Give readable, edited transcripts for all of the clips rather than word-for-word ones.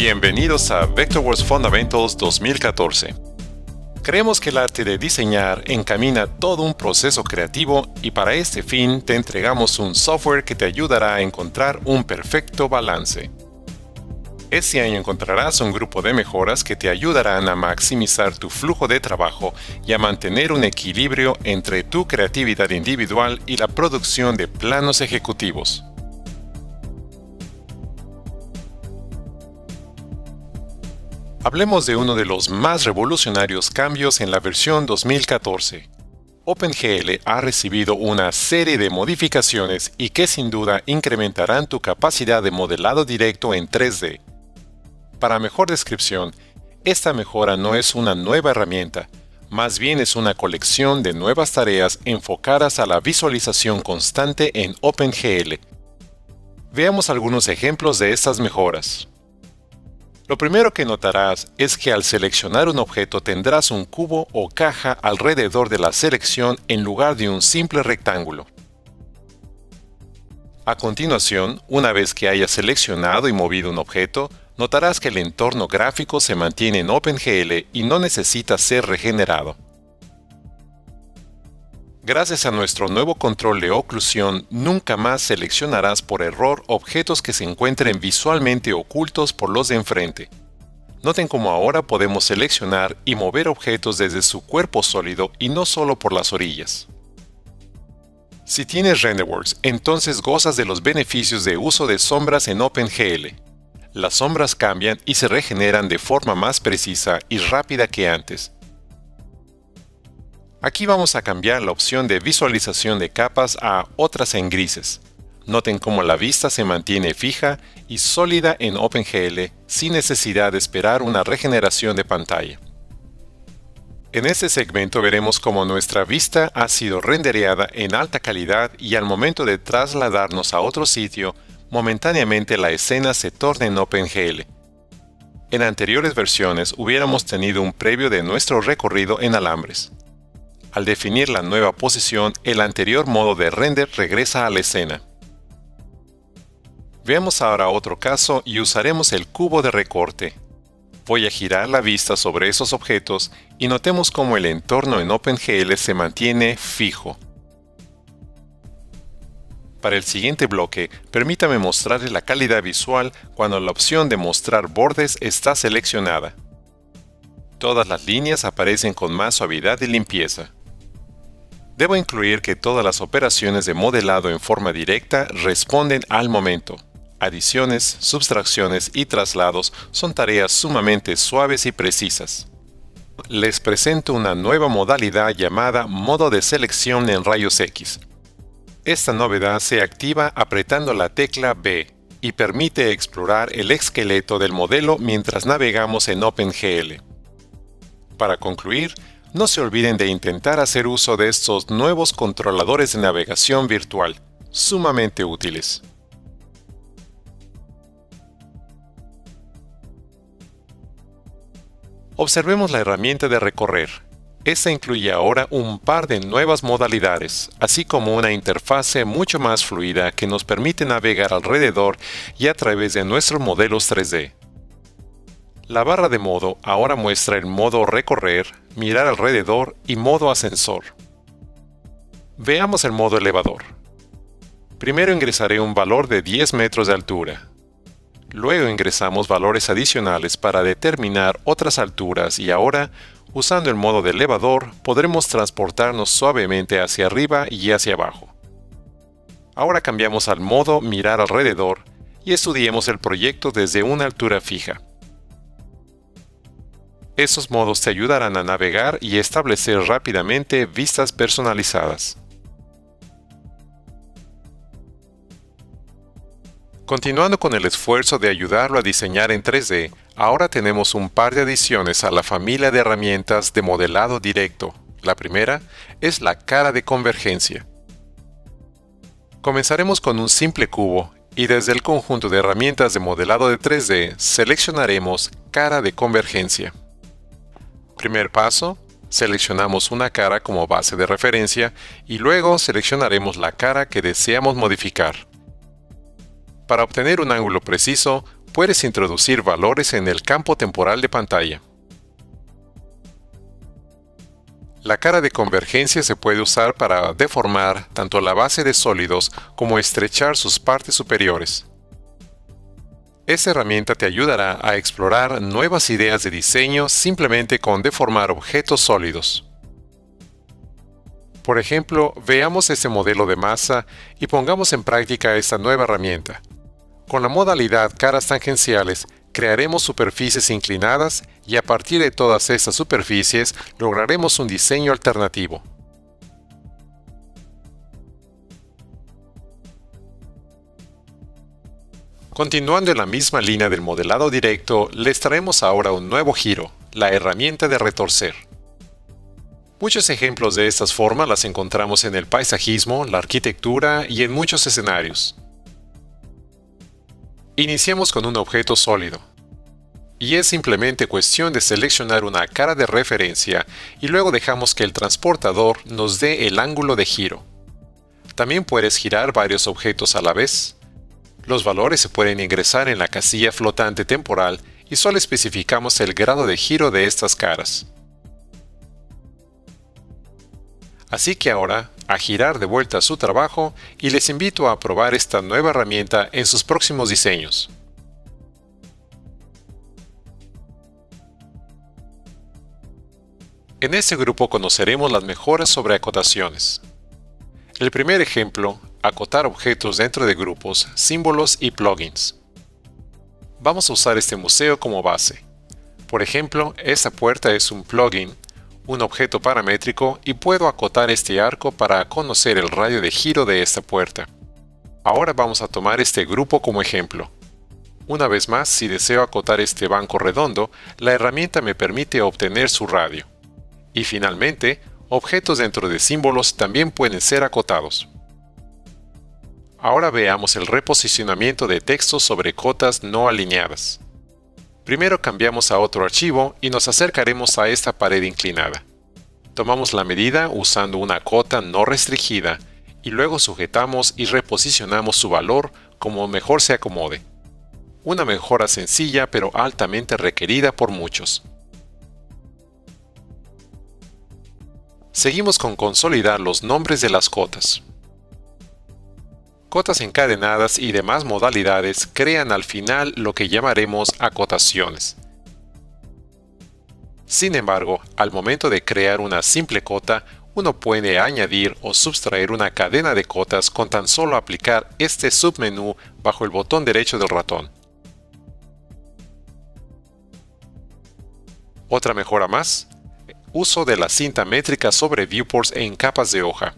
Bienvenidos a Vectorworks Fundamentals 2014. Creemos que el arte de diseñar encamina todo un proceso creativo y para este fin te entregamos un software que te ayudará a encontrar un perfecto balance. Este año encontrarás un grupo de mejoras que te ayudarán a maximizar tu flujo de trabajo y a mantener un equilibrio entre tu creatividad individual y la producción de planos ejecutivos. Hablemos de uno de los más revolucionarios cambios en la versión 2014. OpenGL ha recibido una serie de modificaciones y que sin duda incrementarán tu capacidad de modelado directo en 3D. Para mejor descripción, esta mejora no es una nueva herramienta, más bien es una colección de nuevas tareas enfocadas a la visualización constante en OpenGL. Veamos algunos ejemplos de estas mejoras. Lo primero que notarás es que al seleccionar un objeto tendrás un cubo o caja alrededor de la selección en lugar de un simple rectángulo. A continuación, una vez que hayas seleccionado y movido un objeto, notarás que el entorno gráfico se mantiene en OpenGL y no necesita ser regenerado. Gracias a nuestro nuevo control de oclusión, nunca más seleccionarás por error objetos que se encuentren visualmente ocultos por los de enfrente. Noten cómo ahora podemos seleccionar y mover objetos desde su cuerpo sólido y no solo por las orillas. Si tienes Renderworks, entonces gozas de los beneficios de uso de sombras en OpenGL. Las sombras cambian y se regeneran de forma más precisa y rápida que antes. Aquí vamos a cambiar la opción de visualización de capas a otras en grises. Noten cómo la vista se mantiene fija y sólida en OpenGL sin necesidad de esperar una regeneración de pantalla. En este segmento veremos cómo nuestra vista ha sido rendereada en alta calidad y al momento de trasladarnos a otro sitio, momentáneamente la escena se torna en OpenGL. En anteriores versiones hubiéramos tenido un previo de nuestro recorrido en alambres. Al definir la nueva posición, el anterior modo de render regresa a la escena. Veamos ahora otro caso y usaremos el cubo de recorte. Voy a girar la vista sobre esos objetos y notemos cómo el entorno en OpenGL se mantiene fijo. Para el siguiente bloque, permítame mostrarles la calidad visual cuando la opción de mostrar bordes está seleccionada. Todas las líneas aparecen con más suavidad y limpieza. Debo incluir que todas las operaciones de modelado en forma directa responden al momento. Adiciones, subtracciones y traslados son tareas sumamente suaves y precisas. Les presento una nueva modalidad llamada modo de selección en rayos X. Esta novedad se activa apretando la tecla B y permite explorar el esqueleto del modelo mientras navegamos en OpenGL. Para concluir, no se olviden de intentar hacer uso de estos nuevos controladores de navegación virtual, sumamente útiles. Observemos la herramienta de recorrer. Esta incluye ahora un par de nuevas modalidades, así como una interfase mucho más fluida que nos permite navegar alrededor y a través de nuestros modelos 3D. La barra de modo ahora muestra el modo recorrer, mirar alrededor y modo ascensor. Veamos el modo elevador. Primero ingresaré un valor de 10 metros de altura. Luego ingresamos valores adicionales para determinar otras alturas y ahora, usando el modo de elevador, podremos transportarnos suavemente hacia arriba y hacia abajo. Ahora cambiamos al modo mirar alrededor y estudiemos el proyecto desde una altura fija. Estos modos te ayudarán a navegar y establecer rápidamente vistas personalizadas. Continuando con el esfuerzo de ayudarlo a diseñar en 3D, ahora tenemos un par de adiciones a la familia de herramientas de modelado directo. La primera es la cara de convergencia. Comenzaremos con un simple cubo y desde el conjunto de herramientas de modelado de 3D seleccionaremos cara de convergencia. Primer paso, seleccionamos una cara como base de referencia y luego seleccionaremos la cara que deseamos modificar. Para obtener un ángulo preciso, puedes introducir valores en el campo temporal de pantalla. La cara de convergencia se puede usar para deformar tanto la base de sólidos como estrechar sus partes superiores. Esta herramienta te ayudará a explorar nuevas ideas de diseño simplemente con deformar objetos sólidos. Por ejemplo, veamos este modelo de masa y pongamos en práctica esta nueva herramienta. Con la modalidad caras tangenciales, crearemos superficies inclinadas y a partir de todas estas superficies lograremos un diseño alternativo. Continuando en la misma línea del modelado directo, les traemos ahora un nuevo giro, la herramienta de retorcer. Muchos ejemplos de estas formas las encontramos en el paisajismo, la arquitectura y en muchos escenarios. Iniciemos con un objeto sólido. Y es simplemente cuestión de seleccionar una cara de referencia y luego dejamos que el transportador nos dé el ángulo de giro. También puedes girar varios objetos a la vez. Los valores se pueden ingresar en la casilla flotante temporal y solo especificamos el grado de giro de estas caras. Así que ahora, a girar de vuelta a su trabajo y les invito a probar esta nueva herramienta en sus próximos diseños. En este grupo conoceremos las mejoras sobre acotaciones. El primer ejemplo, acotar objetos dentro de grupos, símbolos y plugins. Vamos a usar este museo como base. Por ejemplo, esta puerta es un plugin, un objeto paramétrico y puedo acotar este arco para conocer el radio de giro de esta puerta. Ahora vamos a tomar este grupo como ejemplo. Una vez más, si deseo acotar este banco redondo, la herramienta me permite obtener su radio. Y finalmente, objetos dentro de símbolos también pueden ser acotados. Ahora veamos el reposicionamiento de textos sobre cotas no alineadas. Primero cambiamos a otro archivo y nos acercaremos a esta pared inclinada. Tomamos la medida usando una cota no restringida y luego sujetamos y reposicionamos su valor como mejor se acomode. Una mejora sencilla pero altamente requerida por muchos. Seguimos con consolidar los nombres de las cotas. Cotas encadenadas y demás modalidades crean al final lo que llamaremos acotaciones. Sin embargo, al momento de crear una simple cota, uno puede añadir o sustraer una cadena de cotas con tan solo aplicar este submenú bajo el botón derecho del ratón. Otra mejora más, uso de la cinta métrica sobre viewports en capas de hoja.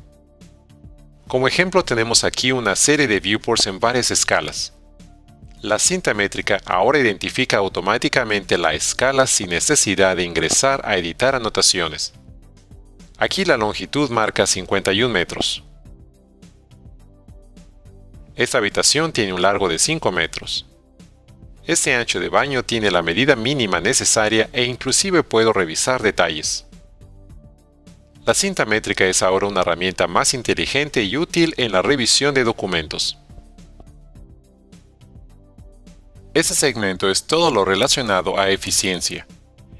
Como ejemplo tenemos aquí una serie de viewports en varias escalas. La cinta métrica ahora identifica automáticamente la escala sin necesidad de ingresar a editar anotaciones. Aquí la longitud marca 51 metros. Esta habitación tiene un largo de 5 metros. Este ancho de baño tiene la medida mínima necesaria e inclusive puedo revisar detalles. La cinta métrica es ahora una herramienta más inteligente y útil en la revisión de documentos. Este segmento es todo lo relacionado a eficiencia,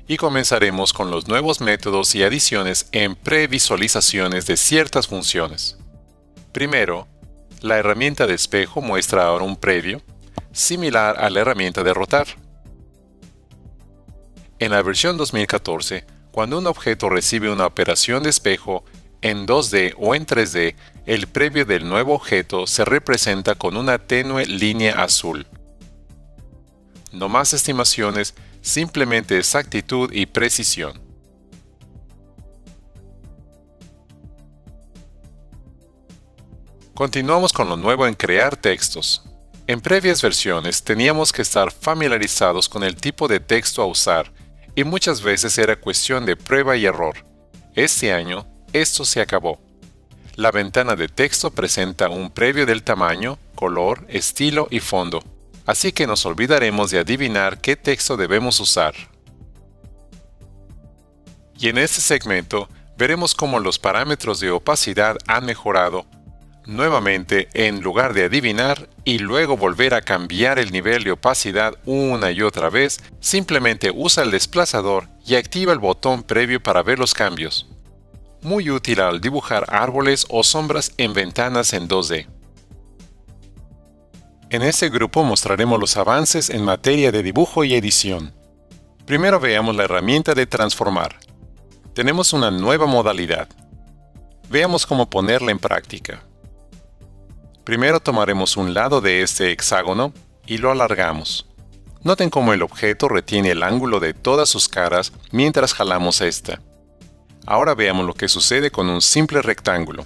y comenzaremos con los nuevos métodos y adiciones en previsualizaciones de ciertas funciones. Primero, la herramienta de espejo muestra ahora un previo, similar a la herramienta de rotar. En la versión 2014, cuando un objeto recibe una operación de espejo en 2D o en 3D, el previo del nuevo objeto se representa con una tenue línea azul. No más estimaciones, simplemente exactitud y precisión. Continuamos con lo nuevo en crear textos. En previas versiones teníamos que estar familiarizados con el tipo de texto a usar y muchas veces era cuestión de prueba y error. Este año, esto se acabó. La ventana de texto presenta un previo del tamaño, color, estilo y fondo, así que nos olvidaremos de adivinar qué texto debemos usar. Y en este segmento veremos cómo los parámetros de opacidad han mejorado, Nuevamente, en lugar de adivinar y luego volver a cambiar el nivel de opacidad una y otra vez, simplemente usa el desplazador y activa el botón previo para ver los cambios. Muy útil al dibujar árboles o sombras en ventanas en 2D. En este grupo mostraremos los avances en materia de dibujo y edición. Primero veamos la herramienta de transformar. Tenemos una nueva modalidad. Veamos cómo ponerla en práctica. Primero tomaremos un lado de este hexágono y lo alargamos. Noten cómo el objeto retiene el ángulo de todas sus caras mientras jalamos esta. Ahora veamos lo que sucede con un simple rectángulo.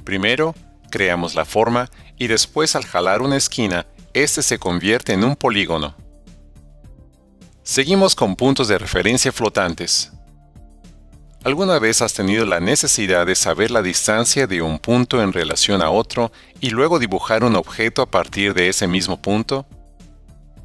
Primero, creamos la forma y después al jalar una esquina, este se convierte en un polígono. Seguimos con puntos de referencia flotantes. ¿Alguna vez has tenido la necesidad de saber la distancia de un punto en relación a otro y luego dibujar un objeto a partir de ese mismo punto?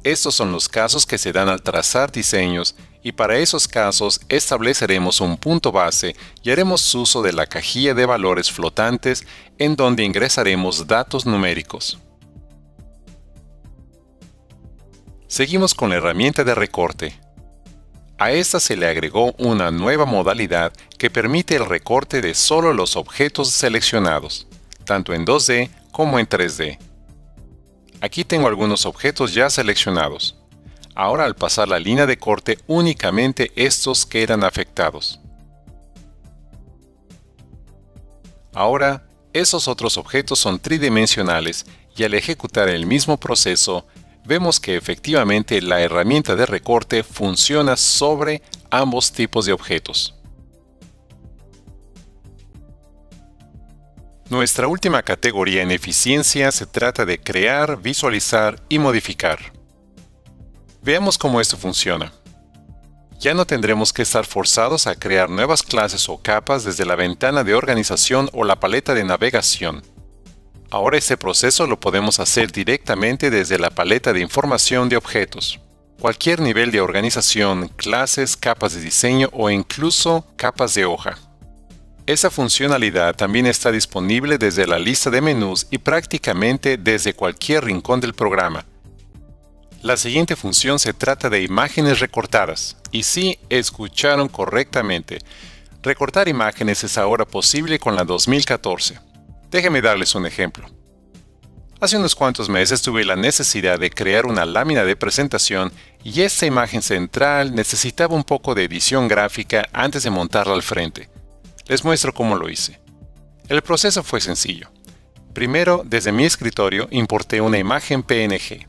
Estos son los casos que se dan al trazar diseños y para esos casos estableceremos un punto base y haremos uso de la cajilla de valores flotantes en donde ingresaremos datos numéricos. Seguimos con la herramienta de recorte. A esta se le agregó una nueva modalidad que permite el recorte de solo los objetos seleccionados, tanto en 2D como en 3D. Aquí tengo algunos objetos ya seleccionados. Ahora al pasar la línea de corte únicamente estos quedan afectados. Ahora, esos otros objetos son tridimensionales y al ejecutar el mismo proceso, vemos que efectivamente la herramienta de recorte funciona sobre ambos tipos de objetos. Nuestra última categoría en eficiencia se trata de crear, visualizar y modificar. Veamos cómo esto funciona. Ya no tendremos que estar forzados a crear nuevas clases o capas desde la ventana de organización o la paleta de navegación. Ahora este proceso lo podemos hacer directamente desde la paleta de información de objetos. Cualquier nivel de organización, clases, capas de diseño o incluso capas de hoja. Esa funcionalidad también está disponible desde la lista de menús y prácticamente desde cualquier rincón del programa. La siguiente función se trata de imágenes recortadas. Y sí, escucharon correctamente. Recortar imágenes es ahora posible con la 2014. Déjenme darles un ejemplo. Hace unos cuantos meses tuve la necesidad de crear una lámina de presentación y esta imagen central necesitaba un poco de edición gráfica antes de montarla al frente. Les muestro cómo lo hice. El proceso fue sencillo. Primero, desde mi escritorio importé una imagen PNG.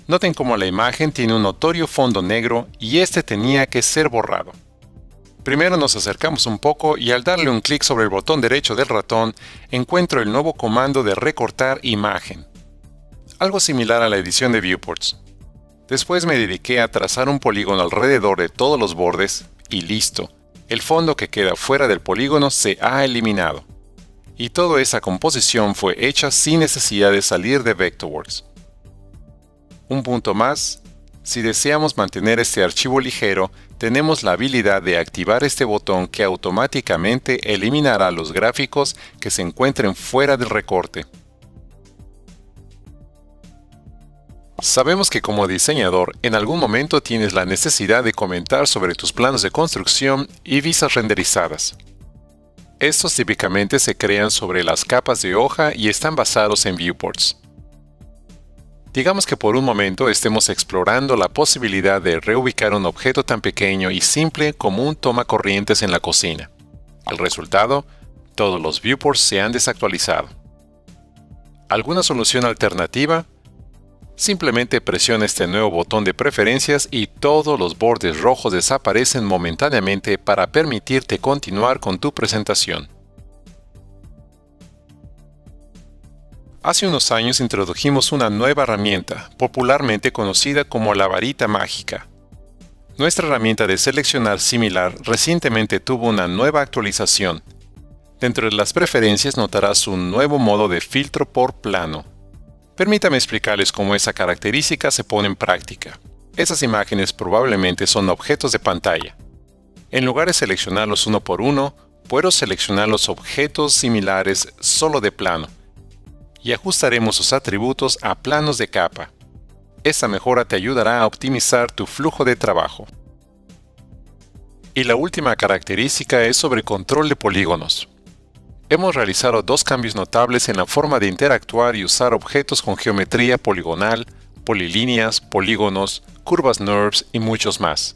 Noten cómo la imagen tiene un notorio fondo negro y este tenía que ser borrado. Primero nos acercamos un poco y al darle un clic sobre el botón derecho del ratón, encuentro el nuevo comando de recortar imagen. Algo similar a la edición de viewports. Después me dediqué a trazar un polígono alrededor de todos los bordes y listo. El fondo que queda fuera del polígono se ha eliminado. Y toda esa composición fue hecha sin necesidad de salir de Vectorworks. Un punto más. Si deseamos mantener este archivo ligero, tenemos la habilidad de activar este botón que automáticamente eliminará los gráficos que se encuentren fuera del recorte. Sabemos que como diseñador, en algún momento tienes la necesidad de comentar sobre tus planos de construcción y vistas renderizadas. Estos típicamente se crean sobre las capas de hoja y están basados en viewports. Digamos que por un momento estemos explorando la posibilidad de reubicar un objeto tan pequeño y simple como un tomacorrientes en la cocina. El resultado, todos los viewports se han desactualizado. ¿Alguna solución alternativa? Simplemente presiona este nuevo botón de preferencias y todos los bordes rojos desaparecen momentáneamente para permitirte continuar con tu presentación. Hace unos años introdujimos una nueva herramienta, popularmente conocida como la varita mágica. Nuestra herramienta de seleccionar similar recientemente tuvo una nueva actualización. Dentro de las preferencias notarás un nuevo modo de filtro por plano. Permítame explicarles cómo esa característica se pone en práctica. Esas imágenes probablemente son objetos de pantalla. En lugar de seleccionarlos uno por uno, puedo seleccionar los objetos similares solo de plano y ajustaremos sus atributos a planos de capa. Esta mejora te ayudará a optimizar tu flujo de trabajo. Y la última característica es sobre control de polígonos. Hemos realizado dos cambios notables en la forma de interactuar y usar objetos con geometría poligonal, polilíneas, polígonos, curvas NURBS y muchos más.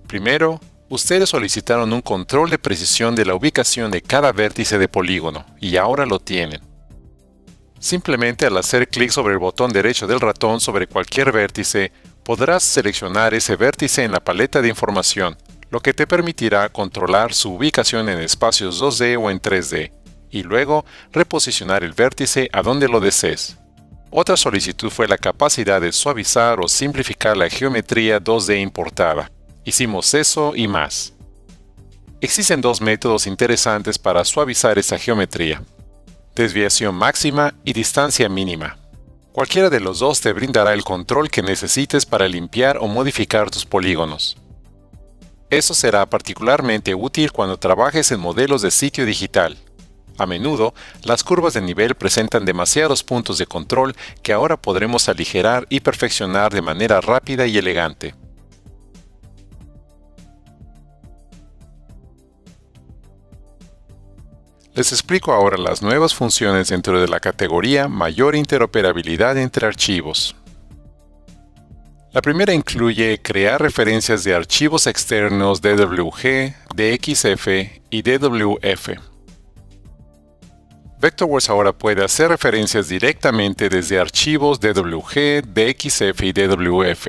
Primero, ustedes solicitaron un control de precisión de la ubicación de cada vértice de polígono, y ahora lo tienen. Simplemente al hacer clic sobre el botón derecho del ratón sobre cualquier vértice, podrás seleccionar ese vértice en la paleta de información, lo que te permitirá controlar su ubicación en espacios 2D o en 3D, y luego reposicionar el vértice a donde lo desees. Otra solicitud fue la capacidad de suavizar o simplificar la geometría 2D importada. Hicimos eso y más. Existen dos métodos interesantes para suavizar esa geometría: desviación máxima y distancia mínima. Cualquiera de los dos te brindará el control que necesites para limpiar o modificar tus polígonos. Eso será particularmente útil cuando trabajes en modelos de sitio digital. A menudo, las curvas de nivel presentan demasiados puntos de control que ahora podremos aligerar y perfeccionar de manera rápida y elegante. Les explico ahora las nuevas funciones dentro de la categoría Mayor interoperabilidad entre archivos. La primera incluye crear referencias de archivos externos DWG, DXF y DWF. Vectorworks ahora puede hacer referencias directamente desde archivos DWG, DXF y DWF.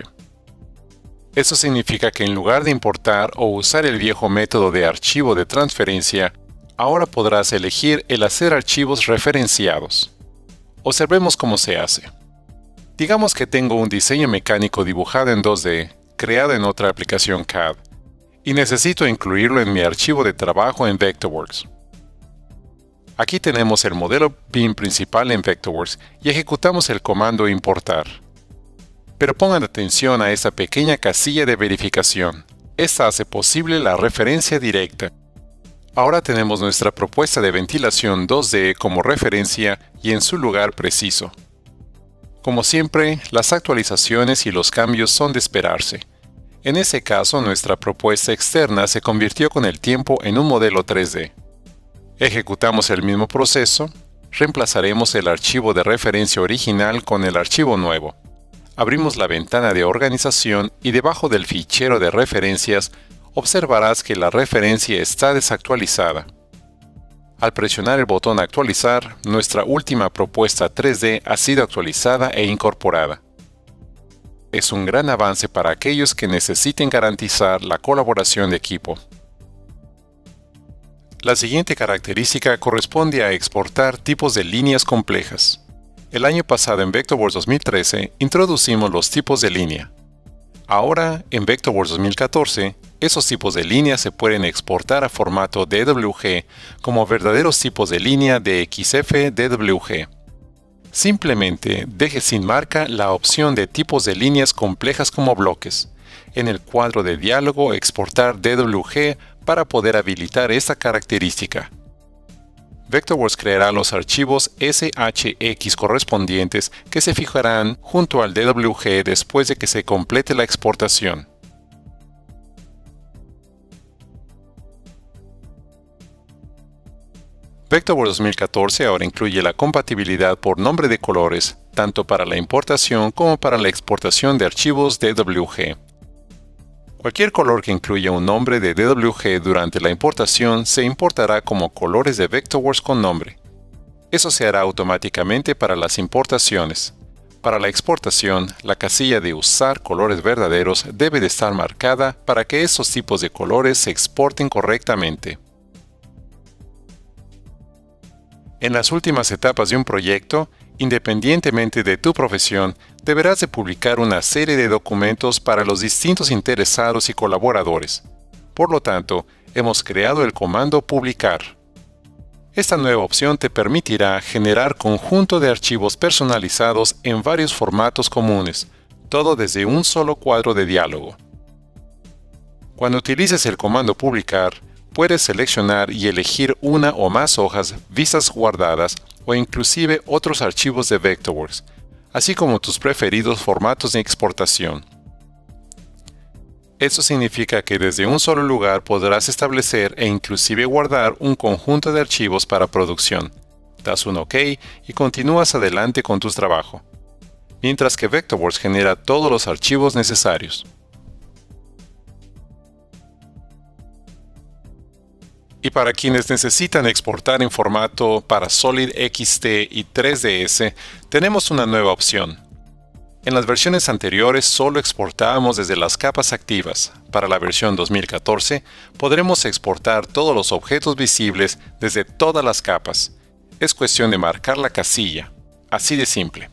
Eso significa que en lugar de importar o usar el viejo método de archivo de transferencia, ahora podrás elegir el hacer archivos referenciados. Observemos cómo se hace. Digamos que tengo un diseño mecánico dibujado en 2D, creado en otra aplicación CAD, y necesito incluirlo en mi archivo de trabajo en Vectorworks. Aquí tenemos el modelo BIM principal en Vectorworks y ejecutamos el comando importar. Pero pongan atención a esta pequeña casilla de verificación. Esta hace posible la referencia directa. Ahora tenemos nuestra propuesta de ventilación 2D como referencia y en su lugar preciso. Como siempre, las actualizaciones y los cambios son de esperarse. En ese caso, nuestra propuesta externa se convirtió con el tiempo en un modelo 3D. Ejecutamos el mismo proceso, reemplazaremos el archivo de referencia original con el archivo nuevo. Abrimos la ventana de organización y debajo del fichero de referencias observarás que la referencia está desactualizada. Al presionar el botón Actualizar, nuestra última propuesta 3D ha sido actualizada e incorporada. Es un gran avance para aquellos que necesiten garantizar la colaboración de equipo. La siguiente característica corresponde a exportar tipos de líneas complejas. El año pasado en Vectorworks 2013 introducimos los tipos de línea. Ahora, en Vectorworks 2014, esos tipos de línea se pueden exportar a formato DWG como verdaderos tipos de línea de XF DWG. Simplemente deje sin marca la opción de tipos de líneas complejas como bloques. En el cuadro de diálogo exportar DWG para poder habilitar esta característica. Vectorworks creará los archivos SHX correspondientes que se fijarán junto al DWG después de que se complete la exportación. Vectorworks 2014 ahora incluye la compatibilidad por nombre de colores, tanto para la importación como para la exportación de archivos DWG. Cualquier color que incluya un nombre de DWG durante la importación se importará como colores de Vectorworks con nombre. Eso se hará automáticamente para las importaciones. Para la exportación, la casilla de Usar colores verdaderos debe de estar marcada para que esos tipos de colores se exporten correctamente. En las últimas etapas de un proyecto, independientemente de tu profesión, deberás de publicar una serie de documentos para los distintos interesados y colaboradores. Por lo tanto, hemos creado el comando Publicar. Esta nueva opción te permitirá generar conjunto de archivos personalizados en varios formatos comunes, todo desde un solo cuadro de diálogo. Cuando utilices el comando Publicar, puedes seleccionar y elegir una o más hojas, vistas guardadas o inclusive otros archivos de Vectorworks, así como tus preferidos formatos de exportación. Eso significa que desde un solo lugar podrás establecer e inclusive guardar un conjunto de archivos para producción. Das un OK y continúas adelante con tu trabajo, mientras que Vectorworks genera todos los archivos necesarios. Y para quienes necesitan exportar en formato para Solid XT y 3ds, tenemos una nueva opción. En las versiones anteriores solo exportábamos desde las capas activas. Para la versión 2014 podremos exportar todos los objetos visibles desde todas las capas. Es cuestión de marcar la casilla. Así de simple.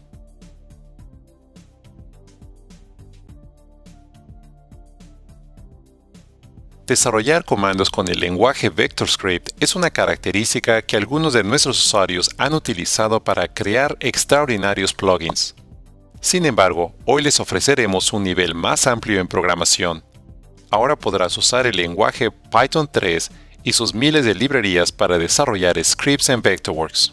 Desarrollar comandos con el lenguaje VectorScript es una característica que algunos de nuestros usuarios han utilizado para crear extraordinarios plugins. Sin embargo, hoy les ofreceremos un nivel más amplio en programación. Ahora podrás usar el lenguaje Python 3 y sus miles de librerías para desarrollar scripts en Vectorworks.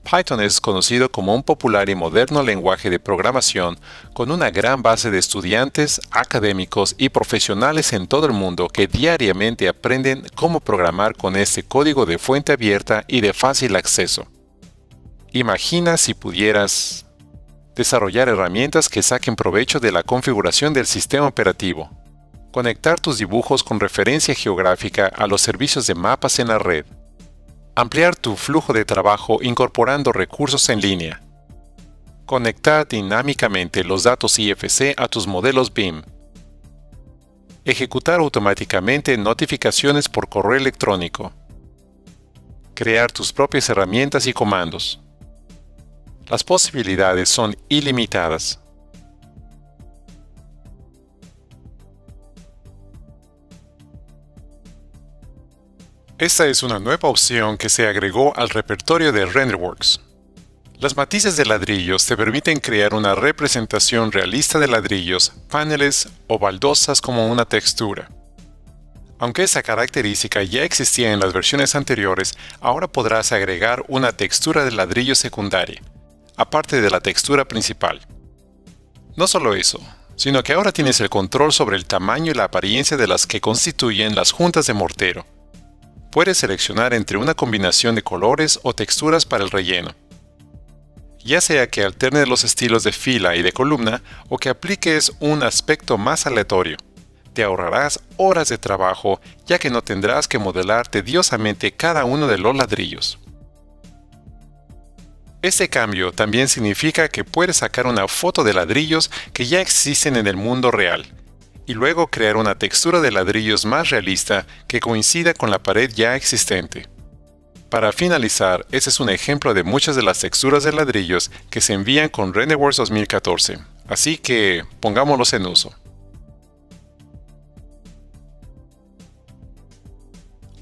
Python es conocido como un popular y moderno lenguaje de programación con una gran base de estudiantes, académicos y profesionales en todo el mundo que diariamente aprenden cómo programar con este código de fuente abierta y de fácil acceso. Imagina si pudieras desarrollar herramientas que saquen provecho de la configuración del sistema operativo, conectar tus dibujos con referencia geográfica a los servicios de mapas en la red, ampliar tu flujo de trabajo incorporando recursos en línea, conectar dinámicamente los datos IFC a tus modelos BIM, ejecutar automáticamente notificaciones por correo electrónico, crear tus propias herramientas y comandos. Las posibilidades son ilimitadas. Esta es una nueva opción que se agregó al repertorio de RenderWorks. Las matices de ladrillos te permiten crear una representación realista de ladrillos, paneles o baldosas como una textura. Aunque esa característica ya existía en las versiones anteriores, ahora podrás agregar una textura de ladrillo secundaria, aparte de la textura principal. No solo eso, sino que ahora tienes el control sobre el tamaño y la apariencia de las que constituyen las juntas de mortero. Puedes seleccionar entre una combinación de colores o texturas para el relleno. Ya sea que alternes los estilos de fila y de columna o que apliques un aspecto más aleatorio, te ahorrarás horas de trabajo ya que no tendrás que modelar tediosamente cada uno de los ladrillos. Este cambio también significa que puedes sacar una foto de ladrillos que ya existen en el mundo real y luego crear una textura de ladrillos más realista que coincida con la pared ya existente. Para finalizar, este es un ejemplo de muchas de las texturas de ladrillos que se envían con RenderWorks 2014, así que pongámoslos en uso.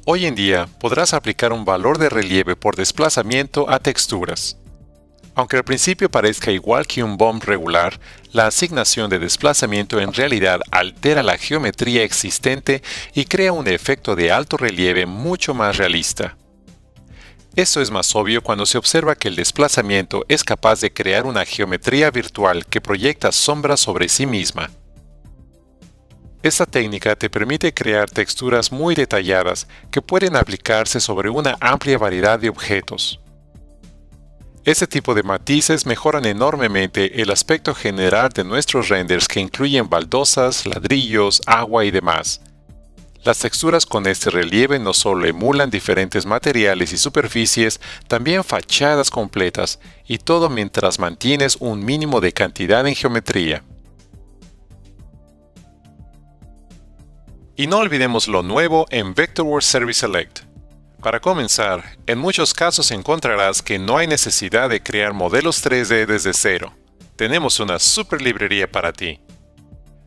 Hoy en día podrás aplicar un valor de relieve por desplazamiento a texturas. Aunque al principio parezca igual que un bump regular, la asignación de desplazamiento en realidad altera la geometría existente y crea un efecto de alto relieve mucho más realista. Esto es más obvio cuando se observa que el desplazamiento es capaz de crear una geometría virtual que proyecta sombras sobre sí misma. Esta técnica te permite crear texturas muy detalladas que pueden aplicarse sobre una amplia variedad de objetos. Este tipo de matices mejoran enormemente el aspecto general de nuestros renders que incluyen baldosas, ladrillos, agua y demás. Las texturas con este relieve no solo emulan diferentes materiales y superficies, también fachadas completas, y todo mientras mantienes un mínimo de cantidad en geometría. Y no olvidemos lo nuevo en Vectorworks Service Select. Para comenzar, en muchos casos encontrarás que no hay necesidad de crear modelos 3D desde cero. Tenemos una super librería para ti.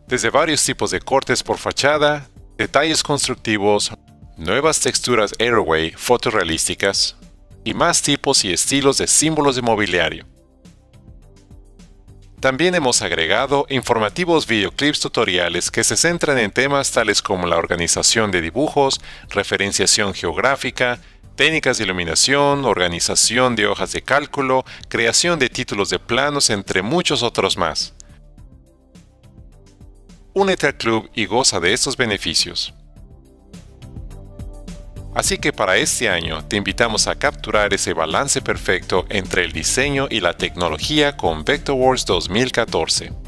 Desde varios tipos de cortes por fachada, detalles constructivos, nuevas texturas Airway fotorrealísticas y más tipos y estilos de símbolos de mobiliario. También hemos agregado informativos videoclips tutoriales que se centran en temas tales como la organización de dibujos, referenciación geográfica, técnicas de iluminación, organización de hojas de cálculo, creación de títulos de planos, entre muchos otros más. Únete al club y goza de estos beneficios. Así que para este año te invitamos a capturar ese balance perfecto entre el diseño y la tecnología con Vectorworks 2014.